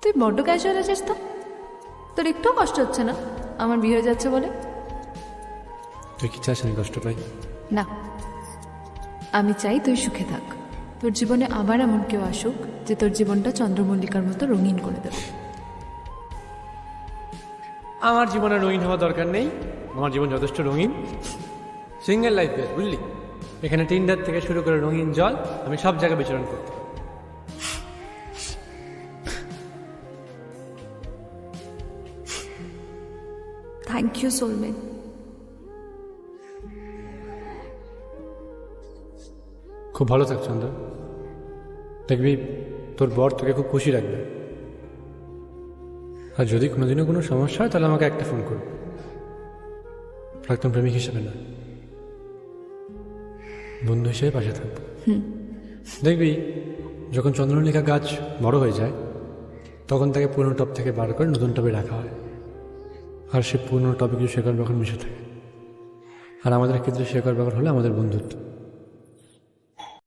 তুই বড্ড ক্যাজুয়াল আছিস তো। তোর একটুও কষ্ট হচ্ছে না আমার বিয়ে হয়ে যাচ্ছে বলে? তুই কি চাস আমি কষ্ট পাই? না, আমি চাই তুই সুখে থাক। তোর জীবনে আবার এমন কেউ আসুক যে তোর জীবনটা চন্দ্রমল্লিকার মতো রঙিন করে দেবে। আমার জীবনে রঙিন হওয়া দরকার নেই, আমার জীবন যথেষ্ট রঙিন। সিঙ্গেল লাইফ বের, বুঝলি? এখানে টিন্ডার থেকে শুরু করে রঙিন জল, আমি সব জায়গায় বিচরণ করতে পারি। Thank you soulmate. খুব ভালো থাক চন্দ্র, দেখবি তোর বর তোকে খুব খুশি রাখবে। আর যদি কোনোদিনও কোনো সমস্যা হয় তাহলে আমাকে একটা ফোন করবে, একদম প্রেমিক হিসেবে না, বন্ধু হিসেবে পাশে থাকবে। দেখবি যখন চন্দ্রমল্লিকা গাছ বড় হয়ে যায় তখন তাকে পুরনো টব থেকে বার করে নতুন টবে রাখা হয়, আর সে পুরনো টবে কিছু শেকড় বাকড় মিশে থাকে। আর আমাদের ক্ষেত্রে শেকড় বাকড় হলো আমাদের বন্ধুত্ব।